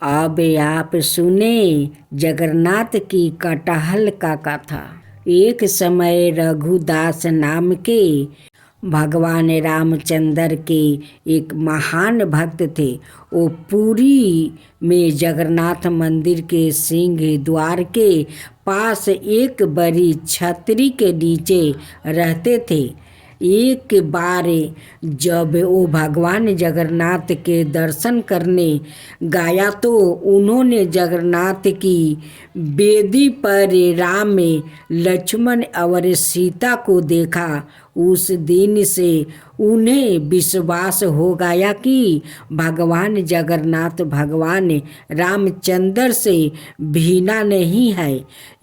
अब आप सुने जगन्नाथ की कटहल का कथा। एक समय रघुदास नाम के भगवान रामचंद्र के एक महान भक्त थे। वो पुरी में जगन्नाथ मंदिर के सिंह द्वार के पास एक बड़ी छतरी के नीचे रहते थे। एक बार जब वो भगवान जगन्नाथ के दर्शन करने गया तो उन्होंने जगन्नाथ की वेदी पर राम, लक्ष्मण और सीता को देखा। उस दिन से उन्हें विश्वास हो गया कि भगवान जगन्नाथ भगवान रामचंद्र से भिन्न नहीं है।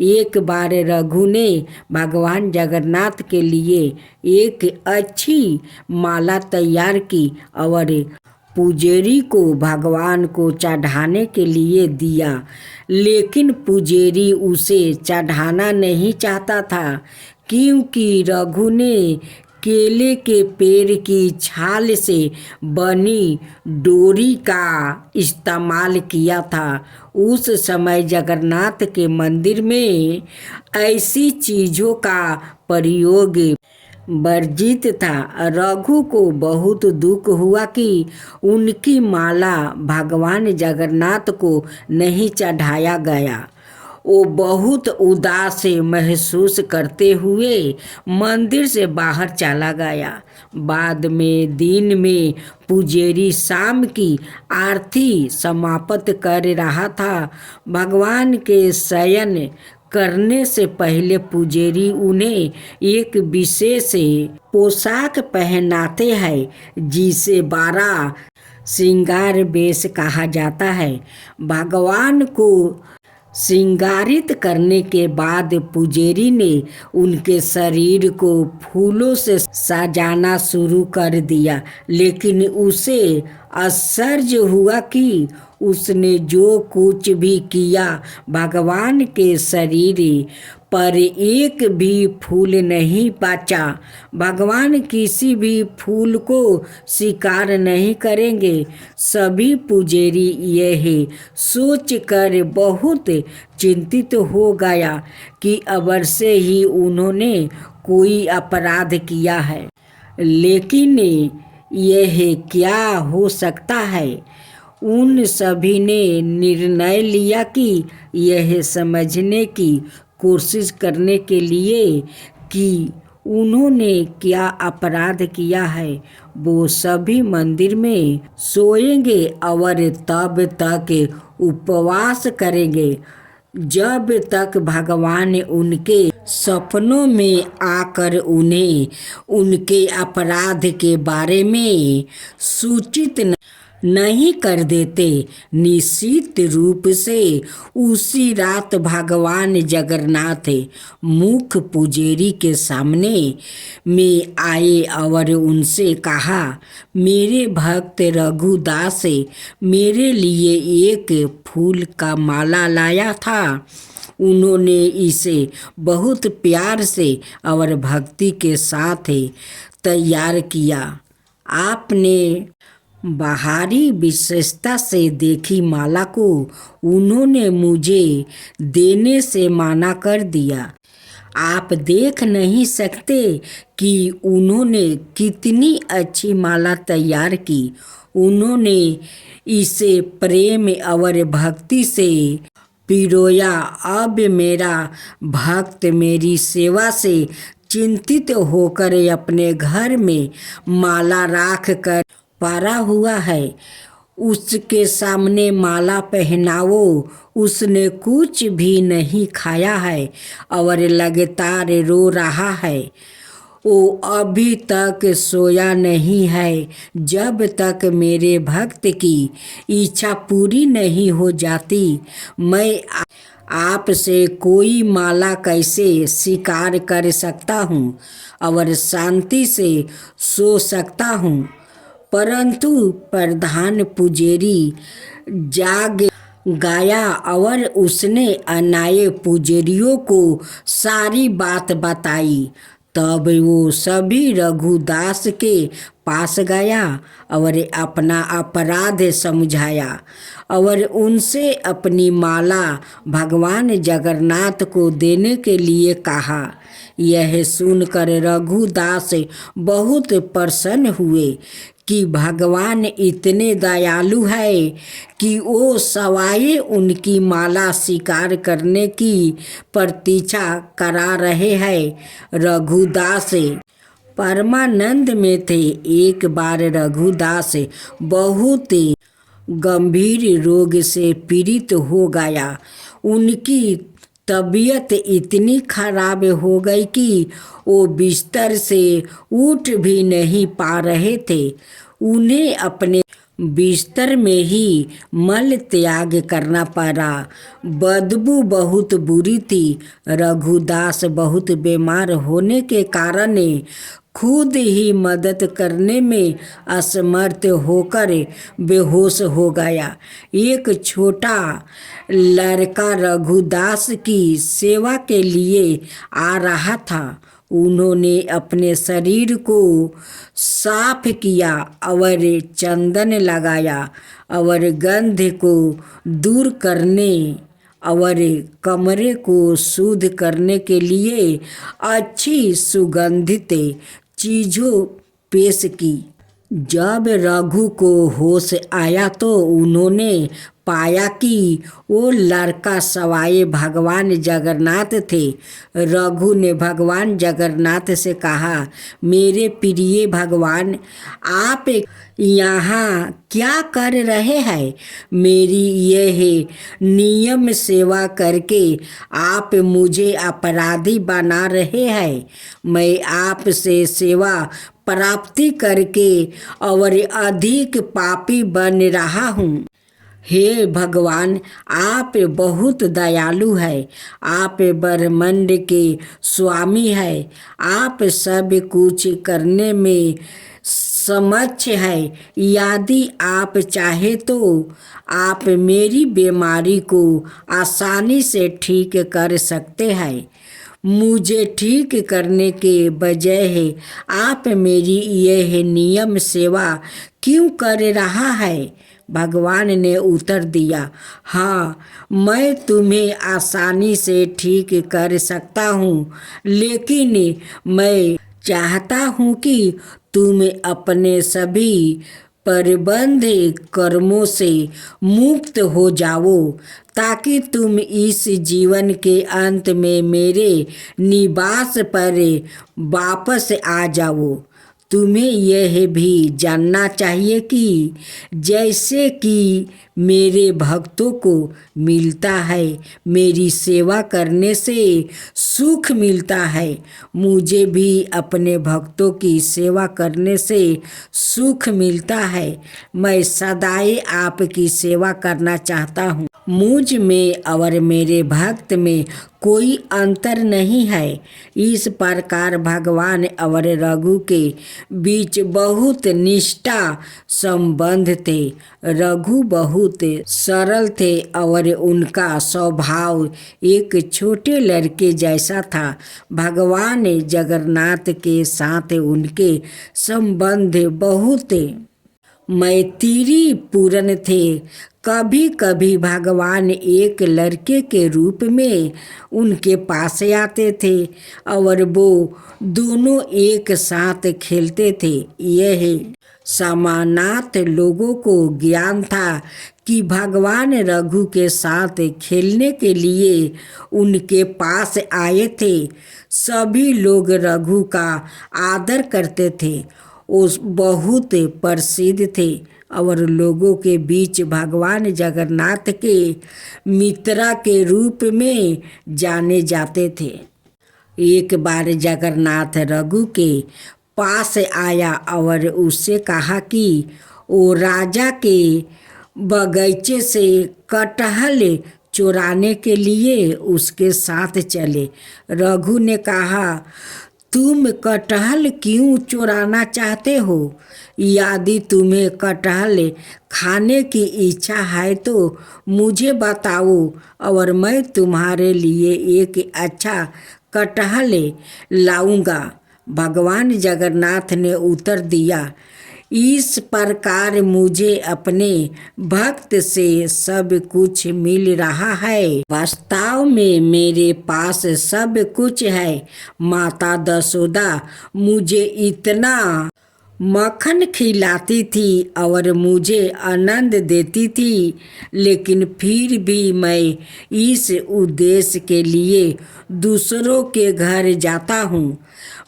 एक बार रघु ने भगवान जगन्नाथ के लिए एक अच्छी माला तैयार की और पुजारी को भगवान को चढ़ाने के लिए दिया, लेकिन पुजारी उसे चढ़ाना नहीं चाहता था क्योंकि रघु ने केले के पेड़ की छाल से बनी डोरी का इस्तेमाल किया था। उस समय जगन्नाथ के मंदिर में ऐसी चीज़ों का प्रयोग वर्जित था। रघु को बहुत दुख हुआ कि उनकी माला भगवान जगन्नाथ को नहीं चढ़ाया गया। वो बहुत उदास महसूस करते हुए मंदिर से बाहर चला गया। बाद में दिन में पुजारी शाम की आरती समाप्त कर रहा था। भगवान के शयन करने से पहले पुजारी उन्हें एक विशेष पोशाक पहनाते हैं जिसे 12 श्रृंगार वेश कहा जाता है। भगवान को श्रृंगारित करने के बाद पुजारी ने उनके शरीर को फूलों से सजाना शुरू कर दिया, लेकिन उसे आश्चर्य हुआ कि उसने जो कुछ भी किया भगवान के शरीर पर एक भी फूल नहीं बचा। भगवान किसी भी फूल को स्वीकार नहीं करेंगे। सभी पुजारी यह सोचकर बहुत चिंतित हो गया कि अवश्य ही उन्होंने कोई अपराध किया है, लेकिन यह क्या हो सकता है। उन सभी ने निर्णय लिया कि यह समझने की कोशिश करने के लिए कि उन्होंने क्या अपराध किया है, वो सभी मंदिर में सोएंगे और तब तक उपवास करेंगे जब तक भगवान उनके सपनों में आकर उन्हें उनके अपराध के बारे में सूचित नहीं कर देते। निश्चित रूप से उसी रात भगवान जगन्नाथ मुख्य पुजारी के सामने में आए और उनसे कहा, मेरे भक्त रघुदास मेरे लिए एक फूल का माला लाया था। उन्होंने इसे बहुत प्यार से और भक्ति के साथ तैयार किया। आपने बाहरी विशेषता से देखी माला को उन्होंने मुझे देने से मना कर दिया। आप देख नहीं सकते कि उन्होंने कितनी अच्छी माला तैयार की। उन्होंने इसे प्रेम और भक्ति से पिरोया। अब मेरा भक्त मेरी सेवा से चिंतित होकर अपने घर में माला रख कर पड़ा हुआ है। उसके सामने माला पहनाओ। उसने कुछ भी नहीं खाया है और लगातार रो रहा है। वो अभी तक सोया नहीं है जब तक मेरे भक्त की इच्छा पूरी नहीं हो जाती। मैं आपसे कोई माला कैसे स्वीकार कर सकता हूँ और शांति से सो सकता हूँ। परंतु प्रधान पुजारी जाग गया और उसने अन्य पुजारियों को सारी बात बताई। तब वो सभी रघुदास के पास गया और अपना अपराध समझाया और उनसे अपनी माला भगवान जगन्नाथ को देने के लिए कहा। यह सुनकर रघुदास बहुत प्रसन्न हुए कि भगवान इतने दयालु है कि वो सवाए उनकी माला स्वीकार करने की प्रतीक्षा करा रहे हैं। रघुदास परमानंद में थे। एक बार रघुदास बहुत गंभीर रोग से पीड़ित हो गया। उनकी तबीयत इतनी खराब हो गई कि वो बिस्तर से उठ भी नहीं पा रहे थे। उन्हें अपने बिस्तर में ही मल त्याग करना पड़ा। बदबू बहुत बुरी थी। रघुदास बहुत बीमार होने के कारण खुद ही मदद करने में असमर्थ होकर बेहोश हो गया। एक छोटा लड़का रघुदास की सेवा के लिए आ रहा था। उन्होंने अपने शरीर को साफ किया और चंदन लगाया और गंध को दूर करने और कमरे को शुद्ध करने के लिए अच्छी सुगंधित चीज़ों पेश की। जब रघु को होश आया तो उन्होंने पाया कि वो लड़का सवाए भगवान जगन्नाथ थे। रघु ने भगवान जगन्नाथ से कहा, मेरे प्रिय भगवान, आप यहाँ क्या कर रहे हैं? मेरी यह नियम सेवा करके आप मुझे अपराधी बना रहे हैं। मैं आपसे सेवा प्राप्ति करके और अधिक पापी बन रहा हूँ। हे भगवान, आप बहुत दयालु है। आप ब्रह्मांड के स्वामी है। आप सब कुछ करने में समक्ष है। यदि आप चाहे तो आप मेरी बीमारी को आसानी से ठीक कर सकते हैं। मुझे ठीक करने के बजाय आप मेरी यह नियम सेवा क्यों कर रहा है? भगवान ने उत्तर दिया, हाँ, मैं तुम्हें आसानी से ठीक कर सकता हूँ, लेकिन मैं चाहता हूँ कि तुम अपने सभी परिबंध कर्मों से मुक्त हो जाओ, ताकि तुम इस जीवन के अंत में मेरे निवास पर वापस आ जाओ। तुम्हें यह भी जानना चाहिए कि जैसे कि मेरे भक्तों को मिलता है, मेरी सेवा करने से सुख मिलता है, मुझे भी अपने भक्तों की सेवा करने से सुख मिलता है। मैं सदाई आपकी सेवा करना चाहता हूँ। मुझ में और मेरे भक्त में कोई अंतर नहीं है। इस प्रकार भगवान और रघु के बीच बहुत निष्ठा संबंध थे। रघु बहुत सरल थे और उनका स्वभाव एक छोटे लड़के जैसा था। भगवान जगन्नाथ के साथ उनके संबंध बहुत मैत्री पूर्ण थे। कभी कभी भगवान एक लड़के के रूप में उनके पास आते थे और वो दोनों एक साथ खेलते थे। यह सामान्यतः लोगों को ज्ञान था कि भगवान रघु के साथ खेलने के लिए उनके पास आए थे। सभी लोग रघु का आदर करते थे। वो बहुत प्रसिद्ध थे और लोगों के बीच भगवान जगन्नाथ के मित्र के रूप में जाने जाते थे। एक बार जगन्नाथ रघु के पास आया और उससे कहा कि वो राजा के बगीचे से कटहल चुराने के लिए उसके साथ चले। रघु ने कहा, तुम कटहल क्यों चुराना चाहते हो? यदि तुम्हें कटहल खाने की इच्छा है तो मुझे बताओ और मैं तुम्हारे लिए एक अच्छा कटहल लाऊंगा। भगवान जगन्नाथ ने उत्तर दिया, इस प्रकार मुझे अपने भक्त से सब कुछ मिल रहा है। वास्तव में मेरे पास सब कुछ है। माता दशोदा मुझे इतना मक्खन खिलाती थी और मुझे आनंद देती थी, लेकिन फिर भी मैं इस उद्देश्य के लिए दूसरों के घर जाता हूँ।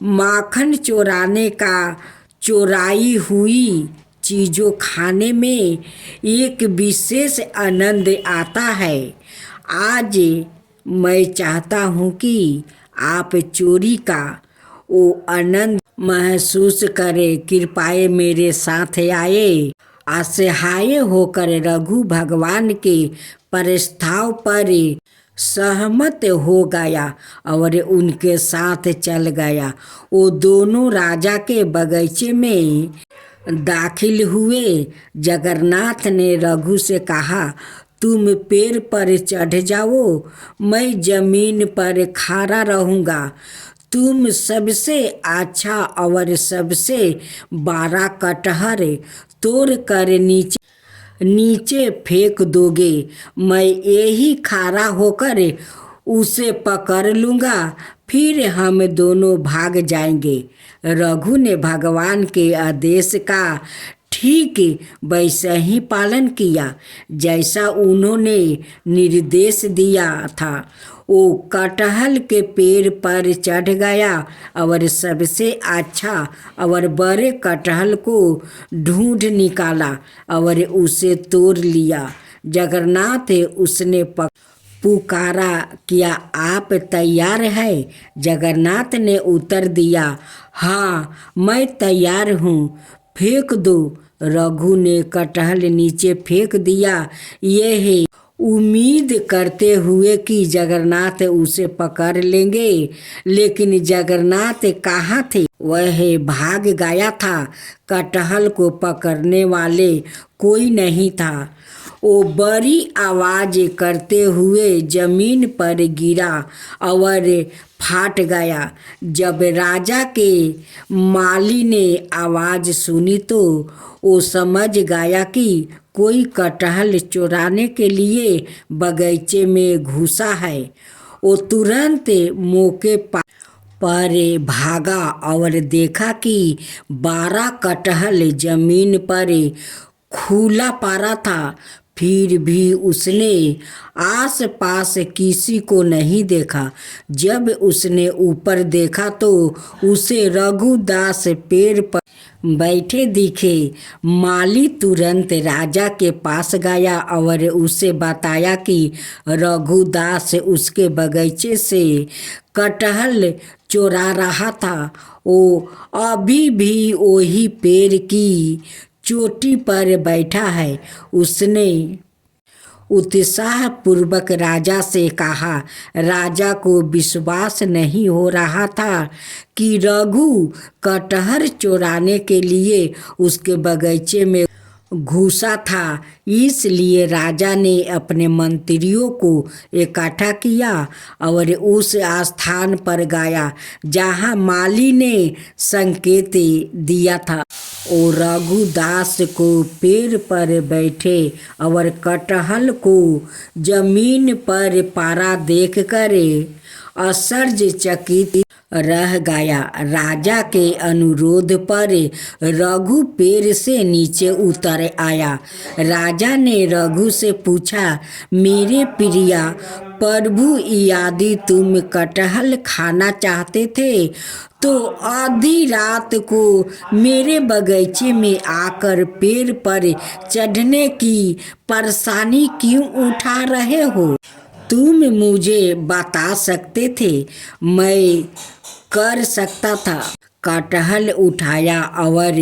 माखन चुराने का चोराई हुई चीज़ों खाने में एक विशेष आनंद आता है। आज मैं चाहता हूँ कि आप चोरी का वो आनंद महसूस करें। कृपया मेरे साथ आए। असहाय होकर रघु भगवान के प्रस्ताव पर सहमत हो गया और उनके साथ चल गया। वो दोनों राजा के बगीचे में दाखिल हुए। जगन्नाथ ने रघु से कहा, तुम पेड़ पर चढ़ जाओ, मैं जमीन पर खड़ा रहूँगा। तुम सबसे अच्छा और सबसे बड़ा कटहर तोड़ कर नीचे फेंक दोगे। मैं यही खड़ा होकर उसे पकड़ लूँगा, फिर हम दोनों भाग जाएंगे। रघु ने भगवान के आदेश का ठीक वैसा ही पालन किया जैसा उन्होंने निर्देश दिया था। वो कटहल के पेड़ पर चढ़ गया और सबसे अच्छा और बड़े कटहल को ढूंढ निकाला और उसे तोड़ लिया। जगन्नाथ उसने पुकारा, क्या आप तैयार हैं? जगन्नाथ ने उत्तर दिया, हाँ मैं तैयार हूँ, फेंक दो। रघु ने कटहल नीचे फेंक दिया, यह उम्मीद करते हुए कि जगन्नाथ उसे पकड़ लेंगे, लेकिन जगन्नाथ कहाँ थे? वह भाग गया था। कटहल को पकड़ने वाले कोई नहीं था। वो बड़ी आवाज करते हुए जमीन पर गिरा और फाट गया। जब राजा के माली ने आवाज सुनी तो वो समझ गया कि कोई कटहल चुराने के लिए बगीचे में घुसा है। वो तुरंत मौके पर भागा और देखा कि 12 कटहल जमीन पर खुला पड़ा था। फिर भी उसने आसपास किसी को नहीं देखा। जब उसने ऊपर देखा तो उसे रघुदास पेड़ पर बैठे दिखे। माली तुरंत राजा के पास गया और उसे बताया कि रघुदास उसके बगीचे से कटहल चुरा रहा था। वो अभी भी वही पेड़ की चोटी पर बैठा है। उसने उत्साहपूर्वक राजा से कहा। राजा को विश्वास नहीं हो रहा था कि रघु कटहल चुराने के लिए उसके बगीचे में घुसा था। इसलिए राजा ने अपने मंत्रियों को इकट्ठा किया और उस स्थान पर गया जहां माली ने संकेत दिया था। और रघुदास को पेड़ पर बैठे और कटहल को जमीन पर पड़ा देखकर आश्चर्यचकित रह गया। राजा के अनुरोध पर रघु पेड़ से नीचे उतर आया। राजा ने रघु से पूछा, मेरे प्रिया प्रभु, यदि तुम कटहल खाना चाहते थे तो आधी रात को मेरे बगीचे में आकर पेड़ पर चढ़ने की परेशानी क्यों उठा रहे हो? तुम मुझे बता सकते थे, मैं कर सकता था। कटहल उठाया और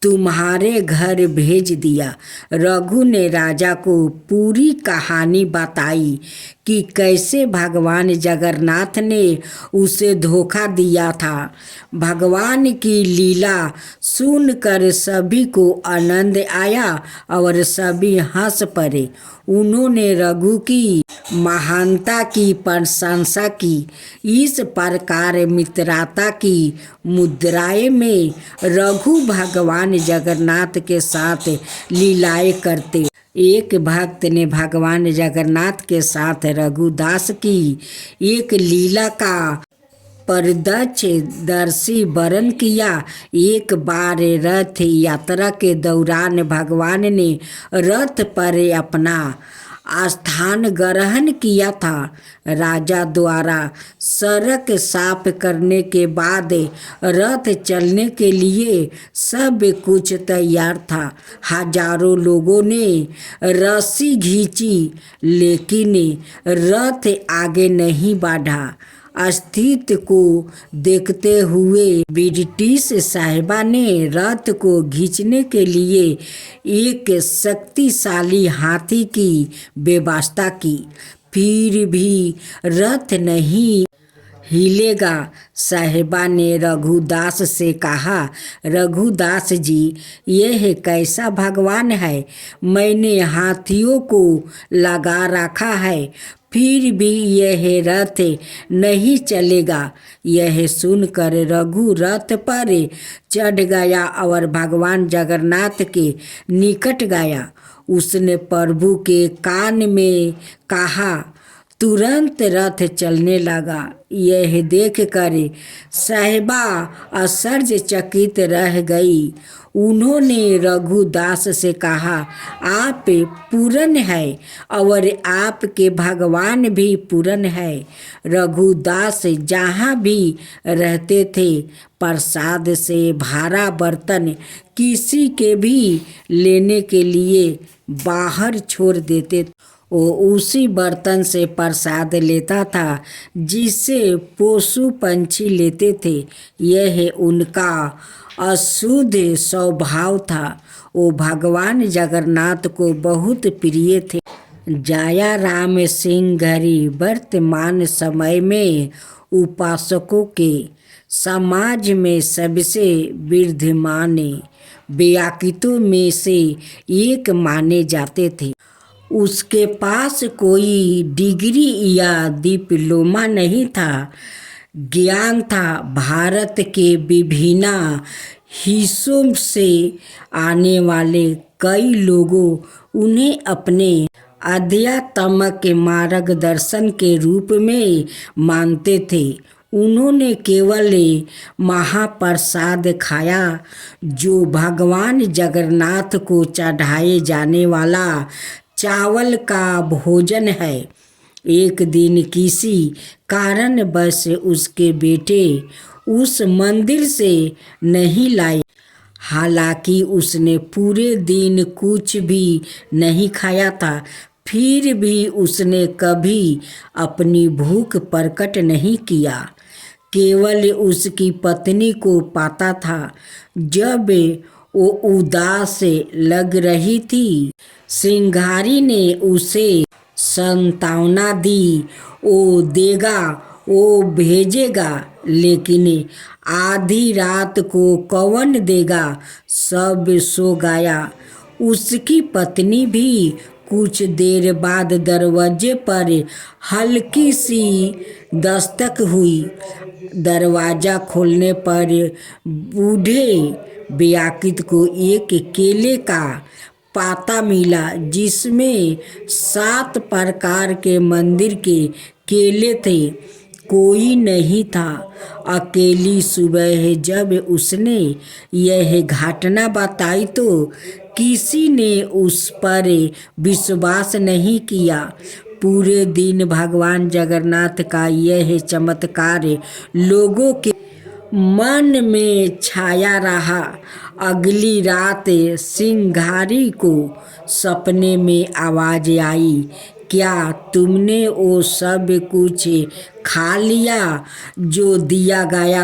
तुम्हारे घर भेज दिया। रघु ने राजा को पूरी कहानी बताई कि कैसे भगवान जगन्नाथ ने उसे धोखा दिया था। भगवान की लीला सुनकर सभी को आनंद आया और सभी हंस पड़े। उन्होंने रघु की महानता की प्रशंसा की। इस प्रकार मित्रता की मुद्राएं में रघु भगवान जगन्नाथ के साथ लीलाएं करते। एक भक्त ने भगवान जगन्नाथ के साथ रघुदास की एक लीला का प्रत्यक्षदर्शी वर्णन किया। एक बार रथ यात्रा के दौरान भगवान ने रथ पर अपना स्थान ग्रहण किया था। राजा द्वारा सड़क साफ करने के बाद रथ चलने के लिए सब कुछ तैयार था। हजारों लोगों ने रस्सी खींची लेकिन रथ आगे नहीं बढ़ा। स्थिति को देखते हुए ब्रिटिश साहिबा ने रथ को खींचने के लिए एक शक्तिशाली हाथी की व्यवस्था की। फिर भी रथ नहीं हिलेगा। साहिबा ने रघुदास से कहा, रघुदास जी, यह कैसा भगवान है? मैंने हाथियों को लगा रखा है, फिर भी यह रथ नहीं चलेगा। यह सुनकर रघु रथ पर चढ़ गया और भगवान जगन्नाथ के निकट गया। उसने प्रभु के कान में कहा। तुरंत रथ चलने लगा। यह देखकर साहिबा आश्चर्यचकित रह गई। उन्होंने रघुदास से कहा, आप पूर्ण है और आपके भगवान भी पूर्ण है। रघुदास जहाँ भी रहते थे प्रसाद से भरा बर्तन किसी के भी लेने के लिए बाहर छोड़ देते। वो उसी बर्तन से प्रसाद लेता था जिसे पशु पंछी लेते थे। यह उनका अशुद्ध स्वभाव था। वो भगवान जगन्नाथ को बहुत प्रिय थे। जया राम सिंह वर्तमान समय में उपासकों के समाज में सबसे विद्यमान व्याकितों में से एक माने जाते थे। उसके पास कोई डिग्री या डिप्लोमा नहीं था। ज्ञान था। भारत के विभिन्न हिस्सों से आने वाले कई लोगों उन्हें अपने आध्यात्मिक मार्गदर्शन के रूप में मानते थे। उन्होंने केवल महाप्रसाद खाया जो भगवान जगन्नाथ को चढ़ाए जाने वाला चावल का भोजन है। एक दिन किसी कारणवश उसके बेटे उस मंदिर से नहीं लाए। हालांकि उसने पूरे दिन कुछ भी नहीं खाया था, फिर भी उसने कभी अपनी भूख प्रकट नहीं किया। केवल उसकी पत्नी को पता था। जब वो उदास लग रही थी, सिंघारी ने उसे सांत्वना दी। वो देगा, वो भेजेगा, लेकिन आधी रात को कौन देगा? सब सो गया। उसकी पत्नी भी कुछ देर बाद दरवाजे पर हल्की सी दस्तक हुई। दरवाज़ा खोलने पर बूढ़े व्याकित को एक केले का पाता मिला जिसमें 7 प्रकार के मंदिर के केले थे। कोई नहीं था। अकेली सुबह जब उसने यह घटना बताई तो किसी ने उस पर विश्वास नहीं किया। पूरे दिन भगवान जगन्नाथ का यह चमत्कार लोगों के मन में छाया रहा। अगली रात सिंघारी को सपने में आवाज आई, क्या तुमने वो सब कुछ खा लिया जो दिया गया?